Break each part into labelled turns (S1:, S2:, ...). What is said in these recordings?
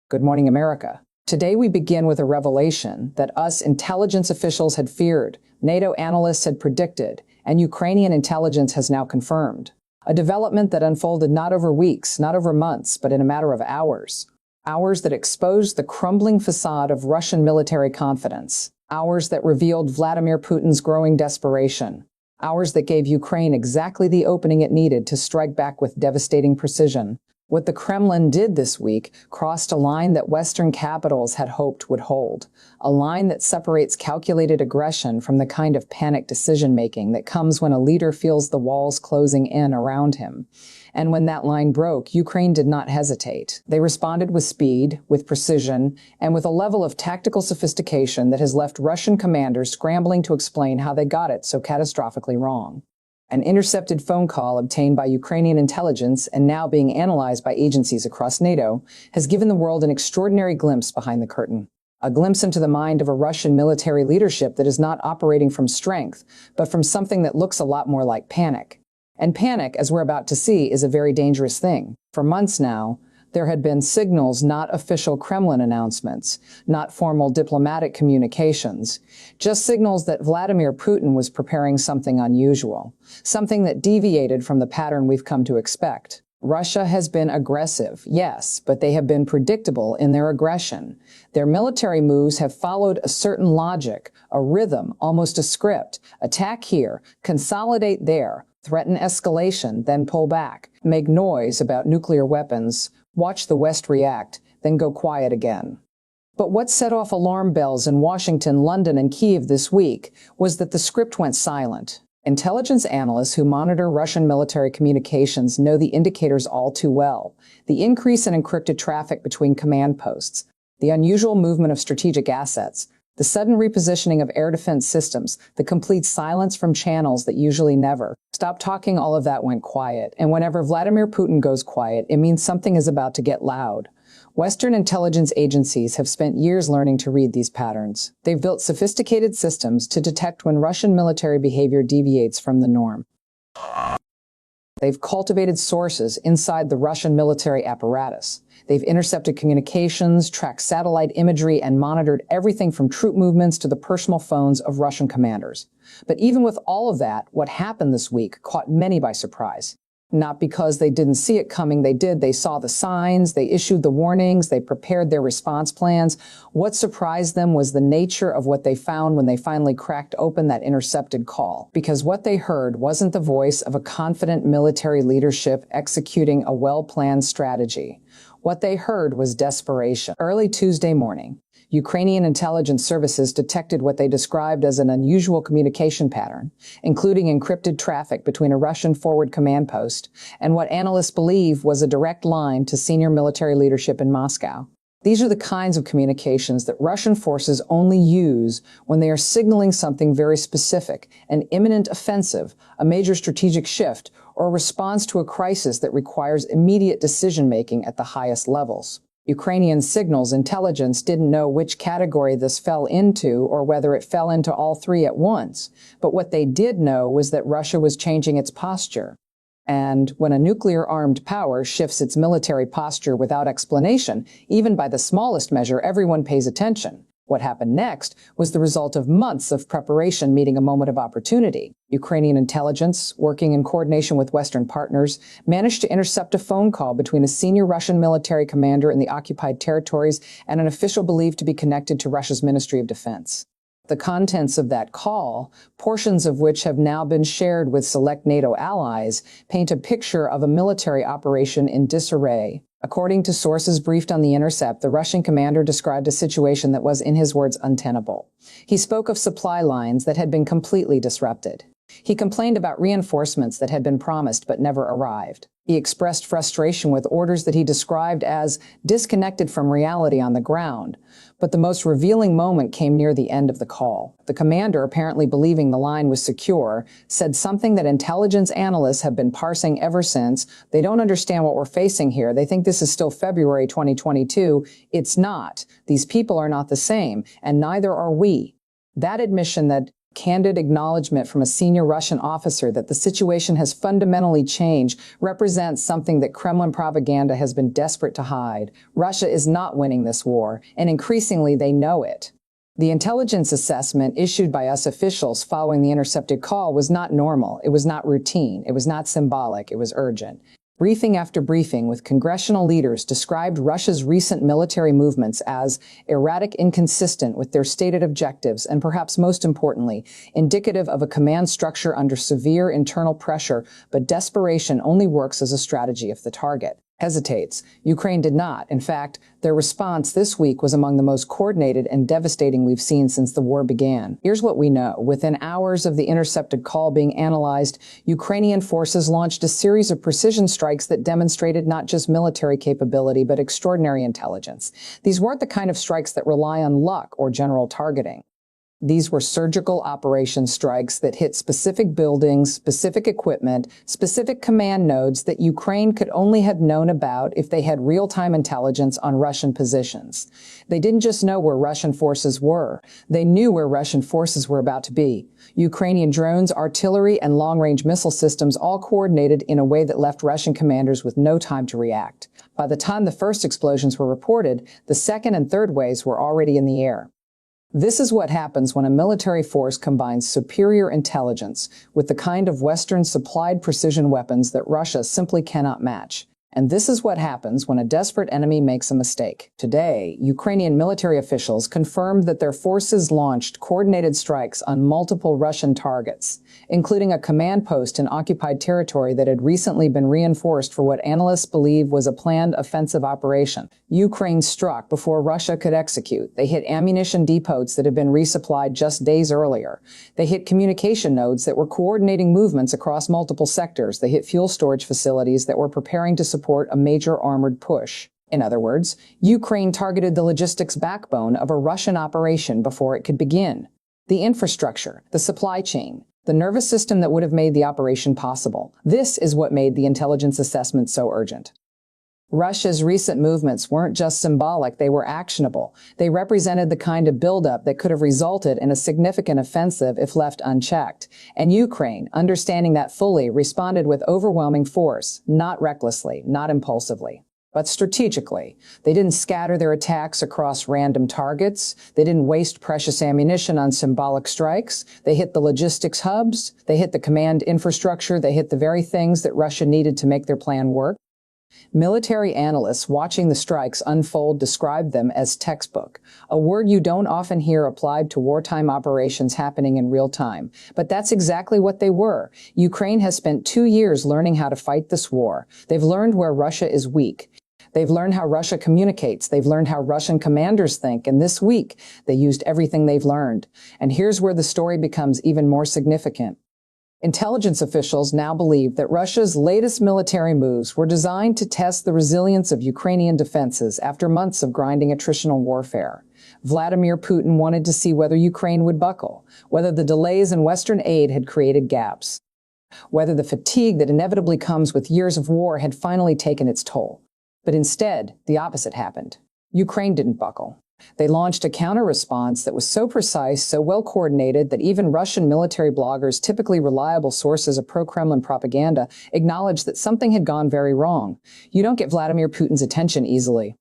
S1: Good morning, America. Today we begin with a revelation that us intelligence officials had feared, NATO analysts had predicted, and Ukrainian intelligence has now confirmed. A development that unfolded not over weeks, not over months, but in a matter of hours. Hours that exposed the crumbling facade of Russian military confidence. Hours that revealed Vladimir Putin's growing desperation. Hours that gave Ukraine exactly the opening it needed to strike back with devastating precision. What the Kremlin did this week crossed a line that Western capitals had hoped would hold, a line that separates calculated aggression from the kind of panic decision-making that comes when a leader feels the walls closing in around him. And when that line broke, Ukraine did not hesitate. They responded with speed, with precision, and with a level of tactical sophistication that has left Russian commanders scrambling to explain how they got it so catastrophically wrong. An intercepted phone call obtained by Ukrainian intelligence and now being analyzed by agencies across NATO has given the world an extraordinary glimpse behind the curtain. A glimpse into the mind of a Russian military leadership that is not operating from strength, but from something that looks a lot more like panic. And panic, as we're about to see, is a very dangerous thing. For months now, there had been signals, not official Kremlin announcements, not formal diplomatic communications, just signals that Vladimir Putin was preparing something unusual, something that deviated from the pattern we've come to expect. Russia has been aggressive, yes, but they have been predictable in their aggression. Their military moves have followed a certain logic, a rhythm, almost a script. Attack here, consolidate there, threaten escalation, then pull back, make noise about nuclear weapons, watch the West react, then go quiet again. But what set off alarm bells in Washington, London, and Kyiv this week was that the script went silent. Intelligence analysts who monitor Russian military communications know the indicators all too well. The increase in encrypted traffic between command posts, the unusual movement of strategic assets, the sudden repositioning of air defense systems, the complete silence from channels that usually never stop talking, all of that went quiet. And whenever Vladimir Putin goes quiet, it means something is about to get loud. Western intelligence agencies have spent years learning to read these patterns. They've built sophisticated systems to detect when Russian military behavior deviates from the norm. They've cultivated sources inside the Russian military apparatus. They've intercepted communications, tracked satellite imagery, and monitored everything from troop movements to the personal phones of Russian commanders. But even with all of that, what happened this week caught many by surprise. Not because they didn't see it coming, they did. They saw the signs, they issued the warnings, they prepared their response plans. What surprised them was the nature of what they found when they finally cracked open that intercepted call. Because what they heard wasn't the voice of a confident military leadership executing a well-planned strategy. What they heard was desperation. Early Tuesday morning, Ukrainian intelligence services detected what they described as an unusual communication pattern, including encrypted traffic between a Russian forward command post and what analysts believe was a direct line to senior military leadership in Moscow. These are the kinds of communications that Russian forces only use when they are signaling something very specific, an imminent offensive, a major strategic shift, or a response to a crisis that requires immediate decision-making at the highest levels. Ukrainian signals intelligence didn't know which category this fell into or whether it fell into all three at once, but what they did know was that Russia was changing its posture. And when a nuclear-armed power shifts its military posture without explanation, even by the smallest measure, everyone pays attention. What happened next was the result of months of preparation meeting a moment of opportunity. Ukrainian intelligence, working in coordination with Western partners, managed to intercept a phone call between a senior Russian military commander in the occupied territories and an official believed to be connected to Russia's Ministry of Defense. The contents of that call, portions of which have now been shared with select NATO allies, paint a picture of a military operation in disarray. According to sources briefed on the intercept, the Russian commander described a situation that was, in his words, untenable. He spoke of supply lines that had been completely disrupted. He complained about reinforcements that had been promised but never arrived. He expressed frustration with orders that he described as disconnected from reality on the ground. But the most revealing moment came near the end of the call. The commander, apparently believing the line was secure, said something that intelligence analysts have been parsing ever since. They don't understand what we're facing here. They think this is still February 2022. It's not. These people are not the same, and neither are we. That admission that Candid acknowledgement from a senior Russian officer that the situation has fundamentally changed represents something that Kremlin propaganda has been desperate to hide. Russia is not winning this war, and increasingly they know it. The intelligence assessment issued by us officials following the intercepted call was not normal, it was not routine, it was not symbolic, it was urgent. Briefing after briefing with congressional leaders described Russia's recent military movements as erratic, inconsistent with their stated objectives, and perhaps most importantly, indicative of a command structure under severe internal pressure, but desperation only works as a strategy if the target hesitates. Ukraine did not. In fact, their response this week was among the most coordinated and devastating we've seen since the war began. Here's what we know. Within hours of the intercepted call being analyzed, Ukrainian forces launched a series of precision strikes that demonstrated not just military capability, but extraordinary intelligence. These weren't the kind of strikes that rely on luck or general targeting. These were surgical operation strikes that hit specific buildings, specific equipment, specific command nodes that Ukraine could only have known about if they had real-time intelligence on Russian positions. They didn't just know where Russian forces were. They knew where Russian forces were about to be. Ukrainian drones, artillery, and long-range missile systems all coordinated in a way that left Russian commanders with no time to react. By the time the first explosions were reported, the second and third waves were already in the air. This is what happens when a military force combines superior intelligence with the kind of Western-supplied precision weapons that Russia simply cannot match. And this is what happens when a desperate enemy makes a mistake. Today, Ukrainian military officials confirmed that their forces launched coordinated strikes on multiple Russian targets, including a command post in occupied territory that had recently been reinforced for what analysts believe was a planned offensive operation. Ukraine struck before Russia could execute. They hit ammunition depots that had been resupplied just days earlier. They hit communication nodes that were coordinating movements across multiple sectors. They hit fuel storage facilities that were preparing to support a major armored push. In other words, Ukraine targeted the logistics backbone of a Russian operation before it could begin. The infrastructure, the supply chain, the nervous system that would have made the operation possible. This is what made the intelligence assessment so urgent. Russia's recent movements weren't just symbolic, they were actionable. They represented the kind of buildup that could have resulted in a significant offensive if left unchecked. And Ukraine, understanding that fully, responded with overwhelming force, not recklessly, not impulsively, but strategically. They didn't scatter their attacks across random targets. They didn't waste precious ammunition on symbolic strikes. They hit the logistics hubs. They hit the command infrastructure. They hit the very things that Russia needed to make their plan work. Military analysts watching the strikes unfold described them as textbook, a word you don't often hear applied to wartime operations happening in real time. But that's exactly what they were. Ukraine has spent 2 years learning how to fight this war. They've learned where Russia is weak. They've learned how Russia communicates. They've learned how Russian commanders think. And this week, they used everything they've learned. And here's where the story becomes even more significant. Intelligence officials now believe that Russia's latest military moves were designed to test the resilience of Ukrainian defenses after months of grinding attritional warfare. Vladimir Putin wanted to see whether Ukraine would buckle, whether the delays in Western aid had created gaps, whether the fatigue that inevitably comes with years of war had finally taken its toll. But instead, the opposite happened. Ukraine didn't buckle. They launched a counter-response that was so precise, so well-coordinated that even Russian military bloggers, typically reliable sources of pro-Kremlin propaganda, acknowledged that something had gone very wrong. You don't get Vladimir Putin's attention easily.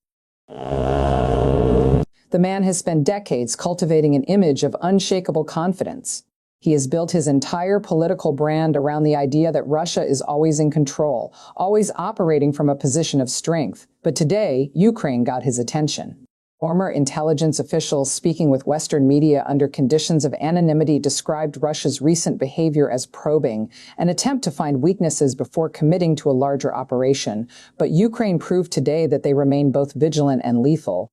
S1: The man has spent decades cultivating an image of unshakable confidence. He has built his entire political brand around the idea that Russia is always in control, always operating from a position of strength. But today, Ukraine got his attention. Former intelligence officials speaking with Western media under conditions of anonymity described Russia's recent behavior as probing, an attempt to find weaknesses before committing to a larger operation. But Ukraine proved today that they remain both vigilant and lethal.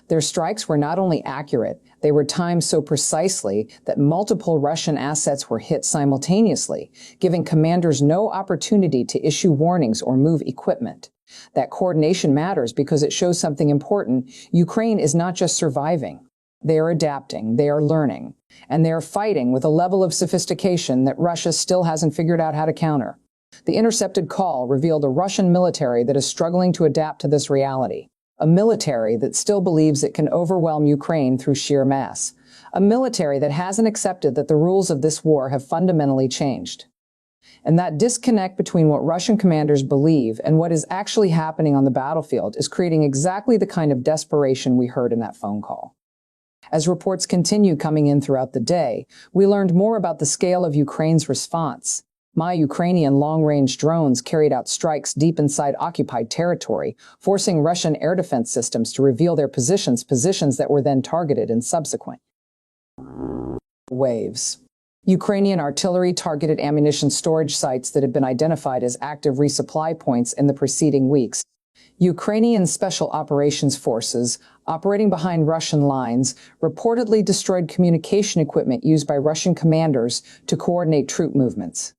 S1: Their strikes were not only accurate, they were timed so precisely that multiple Russian assets were hit simultaneously, giving commanders no opportunity to issue warnings or move equipment. That coordination matters because it shows something important. Ukraine is not just surviving. They are adapting, they are learning, and they are fighting with a level of sophistication that Russia still hasn't figured out how to counter. The intercepted call revealed a Russian military that is struggling to adapt to this reality. A military that still believes it can overwhelm Ukraine through sheer mass. A military that hasn't accepted that the rules of this war have fundamentally changed. And that disconnect between what Russian commanders believe and what is actually happening on the battlefield is creating exactly the kind of desperation we heard in that phone call. As reports continued coming in throughout the day, we learned more about the scale of Ukraine's response. Ukrainian long-range drones carried out strikes deep inside occupied territory, forcing Russian air defense systems to reveal their positions that were then targeted in subsequent waves. Ukrainian artillery targeted ammunition storage sites that had been identified as active resupply points in the preceding weeks. Ukrainian Special Operations Forces, operating behind Russian lines, reportedly destroyed communication equipment used by Russian commanders to coordinate troop movements.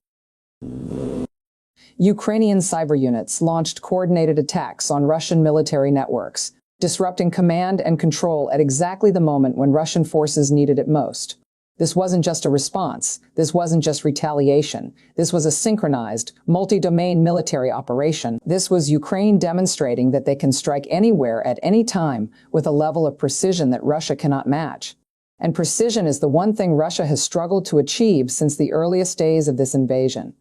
S1: Ukrainian cyber units launched coordinated attacks on Russian military networks, disrupting command and control at exactly the moment when Russian forces needed it most. This wasn't just a response. This wasn't just retaliation. This was a synchronized, multi-domain military operation. This was Ukraine demonstrating that they can strike anywhere at any time with a level of precision that Russia cannot match. And precision is the one thing Russia has struggled to achieve since the earliest days of this invasion.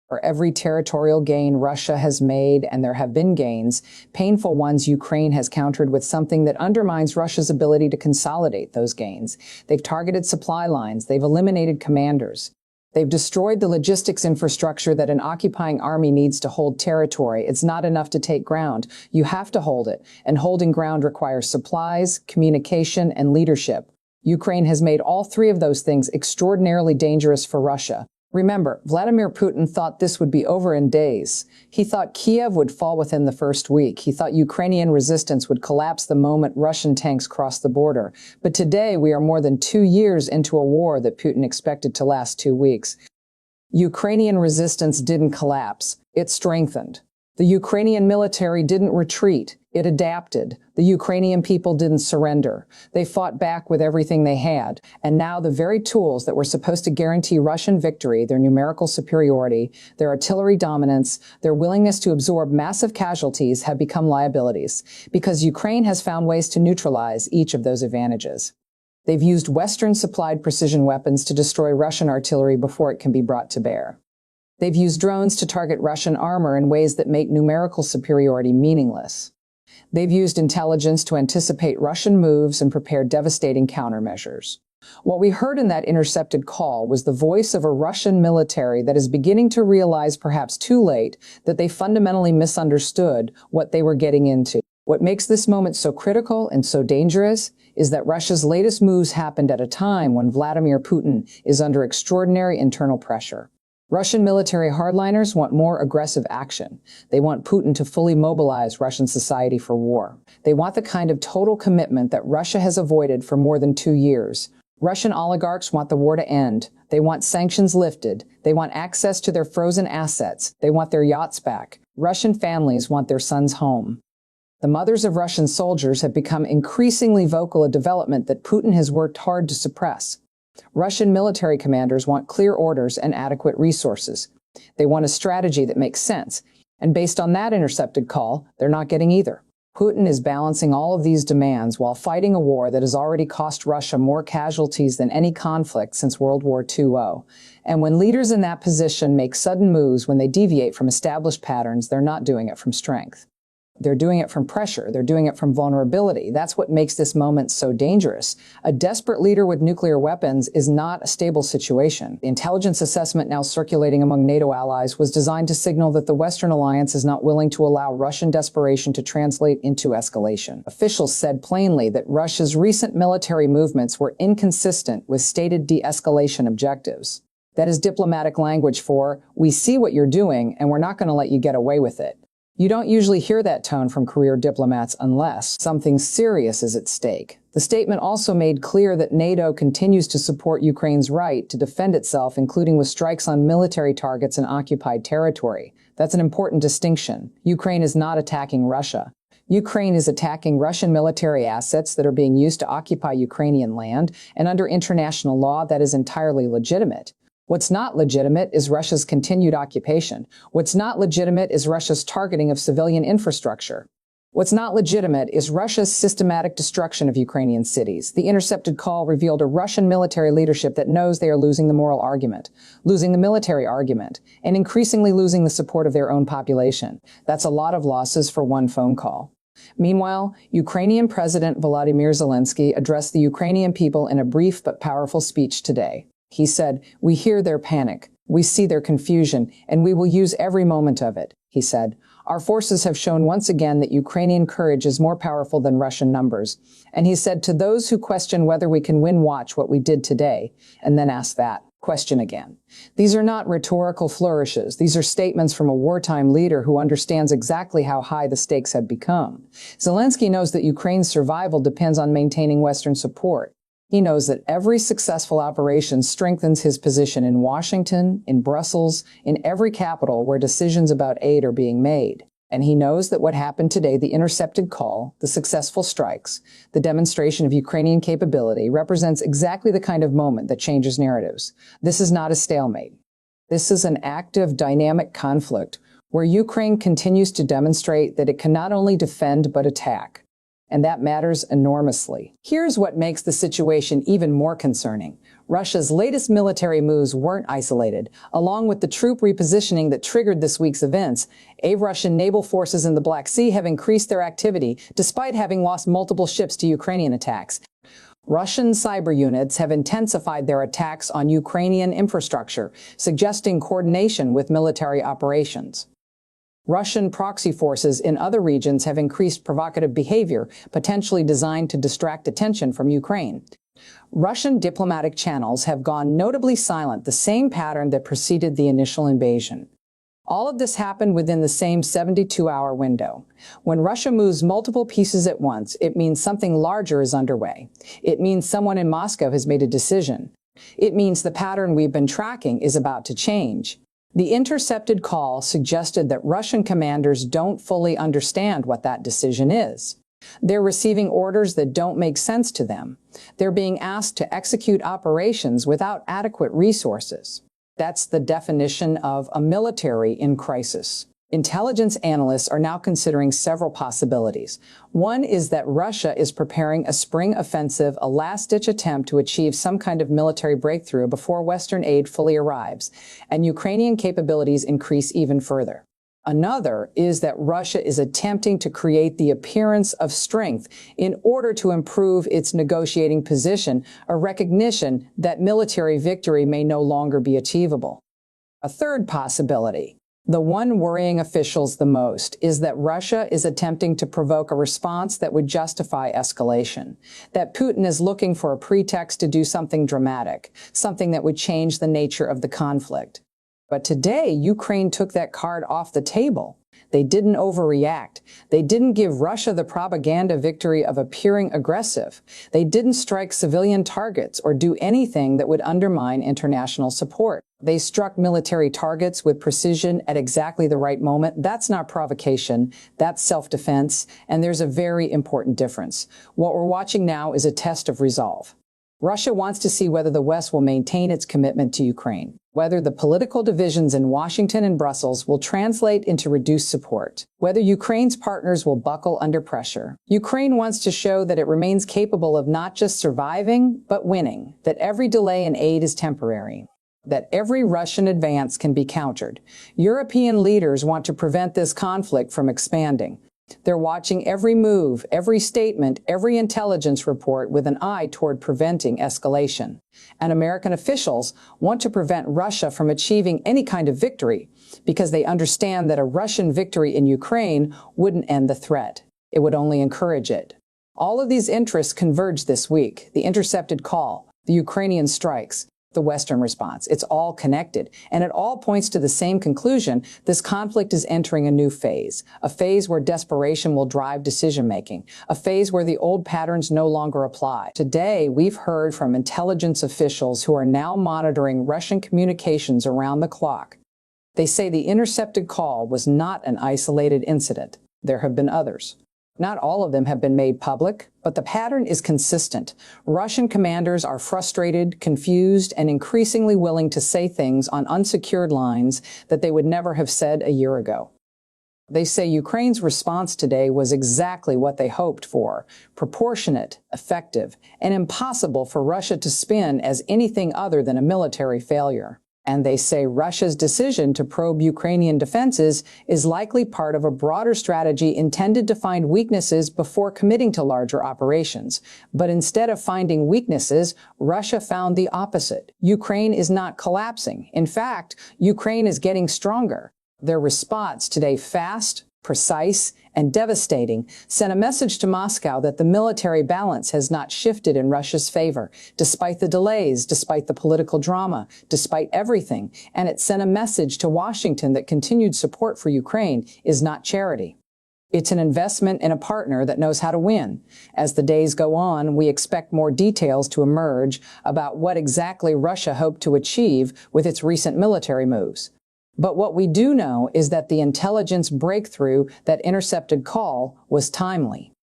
S1: For every territorial gain Russia has made, and there have been gains, painful ones, Ukraine has countered with something that undermines Russia's ability to consolidate those gains. They've targeted supply lines. They've eliminated commanders. They've destroyed the logistics infrastructure that an occupying army needs to hold territory. It's not enough to take ground. You have to hold it, and holding ground requires supplies, communication, and leadership. Ukraine has made all three of those things extraordinarily dangerous for Russia. Remember, Vladimir Putin thought this would be over in days. He thought Kiev would fall within the first week. He thought Ukrainian resistance would collapse the moment Russian tanks crossed the border. But today, we are more than 2 years into a war that Putin expected to last 2 weeks. Ukrainian resistance didn't collapse. It strengthened. The Ukrainian military didn't retreat. It adapted. The Ukrainian people didn't surrender. They fought back with everything they had. And now the very tools that were supposed to guarantee Russian victory, their numerical superiority, their artillery dominance, their willingness to absorb massive casualties, have become liabilities, because Ukraine has found ways to neutralize each of those advantages. They've used Western-supplied precision weapons to destroy Russian artillery before it can be brought to bear. They've used drones to target Russian armor in ways that make numerical superiority meaningless. They've used intelligence to anticipate Russian moves and prepare devastating countermeasures. What we heard in that intercepted call was the voice of a Russian military that is beginning to realize, perhaps too late, that they fundamentally misunderstood what they were getting into. What makes this moment so critical and so dangerous is that Russia's latest moves happened at a time when Vladimir Putin is under extraordinary internal pressure. Russian military hardliners want more aggressive action. They want Putin to fully mobilize Russian society for war. They want the kind of total commitment that Russia has avoided for more than 2 years. Russian oligarchs want the war to end. They want sanctions lifted. They want access to their frozen assets. They want their yachts back. Russian families want their sons home. The mothers of Russian soldiers have become increasingly vocal, a development that Putin has worked hard to suppress. Russian military commanders want clear orders and adequate resources. They want a strategy that makes sense. And based on that intercepted call, they're not getting either. Putin is balancing all of these demands while fighting a war that has already cost Russia more casualties than any conflict since World War II. And when leaders in that position make sudden moves, when they deviate from established patterns, they're not doing it from strength. They're doing it from pressure. They're doing it from vulnerability. That's what makes this moment so dangerous. A desperate leader with nuclear weapons is not a stable situation. The intelligence assessment now circulating among NATO allies was designed to signal that the Western alliance is not willing to allow Russian desperation to translate into escalation. Officials said plainly that Russia's recent military movements were inconsistent with stated de-escalation objectives. That is diplomatic language for, we see what you're doing and we're not going to let you get away with it. You don't usually hear that tone from career diplomats unless something serious is at stake. The statement also made clear that NATO continues to support Ukraine's right to defend itself, including with strikes on military targets in occupied territory. That's an important distinction. Ukraine is not attacking Russia. Ukraine is attacking Russian military assets that are being used to occupy Ukrainian land, and under international law, that is entirely legitimate. What's not legitimate is Russia's continued occupation. What's not legitimate is Russia's targeting of civilian infrastructure. What's not legitimate is Russia's systematic destruction of Ukrainian cities. The intercepted call revealed a Russian military leadership that knows they are losing the moral argument, losing the military argument, and increasingly losing the support of their own population. That's a lot of losses for one phone call. Meanwhile, Ukrainian President Volodymyr Zelensky addressed the Ukrainian people in a brief but powerful speech today. He said, "We hear their panic, we see their confusion, and we will use every moment of it," he said. "Our forces have shown once again that Ukrainian courage is more powerful than Russian numbers." And he said, "To those who question whether we can win, watch what we did today, and then ask that question again." These are not rhetorical flourishes. These are statements from a wartime leader who understands exactly how high the stakes have become. Zelensky knows that Ukraine's survival depends on maintaining Western support. He knows that every successful operation strengthens his position in Washington, in Brussels, in every capital where decisions about aid are being made. And he knows that what happened today, the intercepted call, the successful strikes, the demonstration of Ukrainian capability, represents exactly the kind of moment that changes narratives. This is not a stalemate. This is an active, dynamic conflict where Ukraine continues to demonstrate that it can not only defend but attack. And that matters enormously. Here's what makes the situation even more concerning. Russia's latest military moves weren't isolated. Along with the troop repositioning that triggered this week's events, Russian naval forces in the Black Sea have increased their activity despite having lost multiple ships to Ukrainian attacks. Russian cyber units have intensified their attacks on Ukrainian infrastructure, suggesting coordination with military operations. Russian proxy forces in other regions have increased provocative behavior, potentially designed to distract attention from Ukraine. Russian diplomatic channels have gone notably silent, the same pattern that preceded the initial invasion. All of this happened within the same 72-hour window. When Russia moves multiple pieces at once, it means something larger is underway. It means someone in Moscow has made a decision. It means the pattern we've been tracking is about to change. The intercepted call suggested that Russian commanders don't fully understand what that decision is. They're receiving orders that don't make sense to them. They're being asked to execute operations without adequate resources. That's the definition of a military in crisis. Intelligence analysts are now considering several possibilities. One is that Russia is preparing a spring offensive, a last-ditch attempt to achieve some kind of military breakthrough before Western aid fully arrives, and Ukrainian capabilities increase even further. Another is that Russia is attempting to create the appearance of strength in order to improve its negotiating position, a recognition that military victory may no longer be achievable. A third possibility, the one worrying officials the most, is that Russia is attempting to provoke a response that would justify escalation, that Putin is looking for a pretext to do something dramatic, something that would change the nature of the conflict. But today, Ukraine took that card off the table. They didn't overreact. They didn't give Russia the propaganda victory of appearing aggressive. They didn't strike civilian targets or do anything that would undermine international support. They struck military targets with precision at exactly the right moment. That's not provocation. That's self-defense. And there's a very important difference. What we're watching now is a test of resolve. Russia wants to see whether the West will maintain its commitment to Ukraine, whether the political divisions in Washington and Brussels will translate into reduced support, whether Ukraine's partners will buckle under pressure. Ukraine wants to show that it remains capable of not just surviving, but winning, that every delay in aid is temporary, that every Russian advance can be countered. European leaders want to prevent this conflict from expanding. They're watching every move, every statement, every intelligence report with an eye toward preventing escalation. And American officials want to prevent Russia from achieving any kind of victory because they understand that a Russian victory in Ukraine wouldn't end the threat. It would only encourage it. All of these interests converge this week: the intercepted call, the Ukrainian strikes, the Western response. It's all connected, and it all points to the same conclusion. This conflict is entering a new phase, a phase where desperation will drive decision-making, a phase where the old patterns no longer apply. Today, we've heard from intelligence officials who are now monitoring Russian communications around the clock. They say the intercepted call was not an isolated incident. There have been others. Not all of them have been made public, but the pattern is consistent. Russian commanders are frustrated, confused, and increasingly willing to say things on unsecured lines that they would never have said a year ago. They say Ukraine's response today was exactly what they hoped for: proportionate, effective, and impossible for Russia to spin as anything other than a military failure. And they say Russia's decision to probe Ukrainian defenses is likely part of a broader strategy intended to find weaknesses before committing to larger operations. But instead of finding weaknesses, Russia found the opposite. Ukraine is not collapsing. In fact, Ukraine is getting stronger. Their response today, fast, precise, and devastating, sent a message to Moscow that the military balance has not shifted in Russia's favor, despite the delays, despite the political drama, despite everything. And it sent a message to Washington that continued support for Ukraine is not charity. It's an investment in a partner that knows how to win. As the days go on, we expect more details to emerge about what exactly Russia hoped to achieve with its recent military moves. But what we do know is that the intelligence breakthrough, that intercepted call, was timely.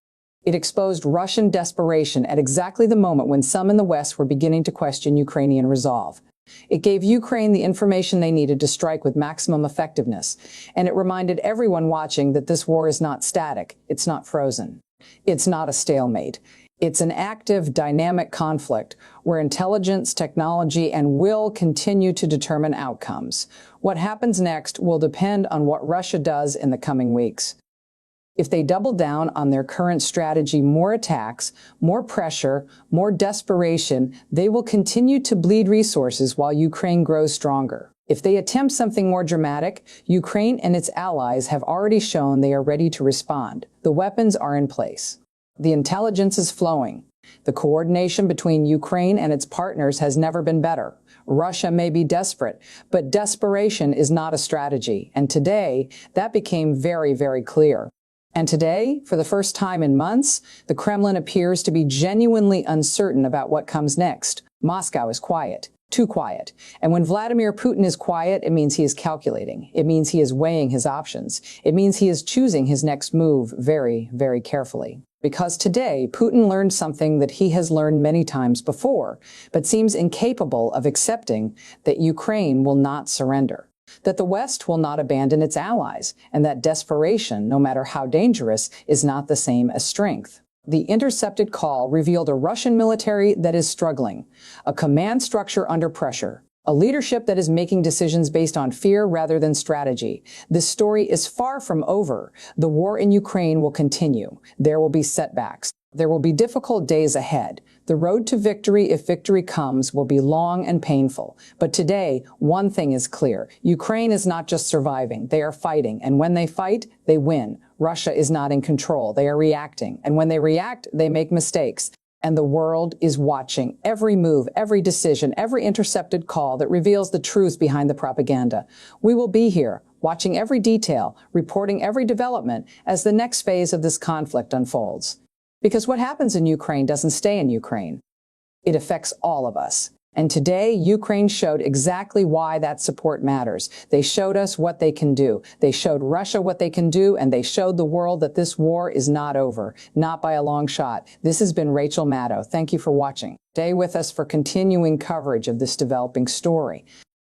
S1: It exposed Russian desperation at exactly the moment when some in the West were beginning to question Ukrainian resolve. It gave Ukraine the information they needed to strike with maximum effectiveness, and it reminded everyone watching that this war is not static, it's not frozen, it's not a stalemate. It's an active, dynamic conflict where intelligence, technology, and will continue to determine outcomes. What happens next will depend on what Russia does in the coming weeks. If they double down on their current strategy, more attacks, more pressure, more desperation, they will continue to bleed resources while Ukraine grows stronger. If they attempt something more dramatic, Ukraine and its allies have already shown they are ready to respond. The weapons are in place. The intelligence is flowing. The coordination between Ukraine and its partners has never been better. Russia may be desperate, but desperation is not a strategy. And today, that became very, very clear. And today, for the first time in months, the Kremlin appears to be genuinely uncertain about what comes next. Moscow is quiet. Too quiet. And when Vladimir Putin is quiet, it means he is calculating. It means he is weighing his options. It means he is choosing his next move very, very carefully. Because today, Putin learned something that he has learned many times before, but seems incapable of accepting: that Ukraine will not surrender, that the West will not abandon its allies, and that desperation, no matter how dangerous, is not the same as strength. The intercepted call revealed a Russian military that is struggling, a command structure under pressure, a leadership that is making decisions based on fear rather than strategy. This story is far from over. The war in Ukraine will continue. There will be setbacks. There will be difficult days ahead. The road to victory, if victory comes, will be long and painful. But today, one thing is clear. Ukraine is not just surviving. They are fighting. And when they fight, they win. Russia is not in control. They are reacting. And when they react, they make mistakes. And the world is watching every move, every decision, every intercepted call that reveals the truth behind the propaganda. We will be here, watching every detail, reporting every development as the next phase of this conflict unfolds. Because what happens in Ukraine doesn't stay in Ukraine. It affects all of us. And today, Ukraine showed exactly why that support matters. They showed us what they can do. They showed Russia what they can do, and they showed the world that this war is not over, not by a long shot. This has been Rachel Maddow. Thank you for watching. Stay with us for continuing coverage of this developing story.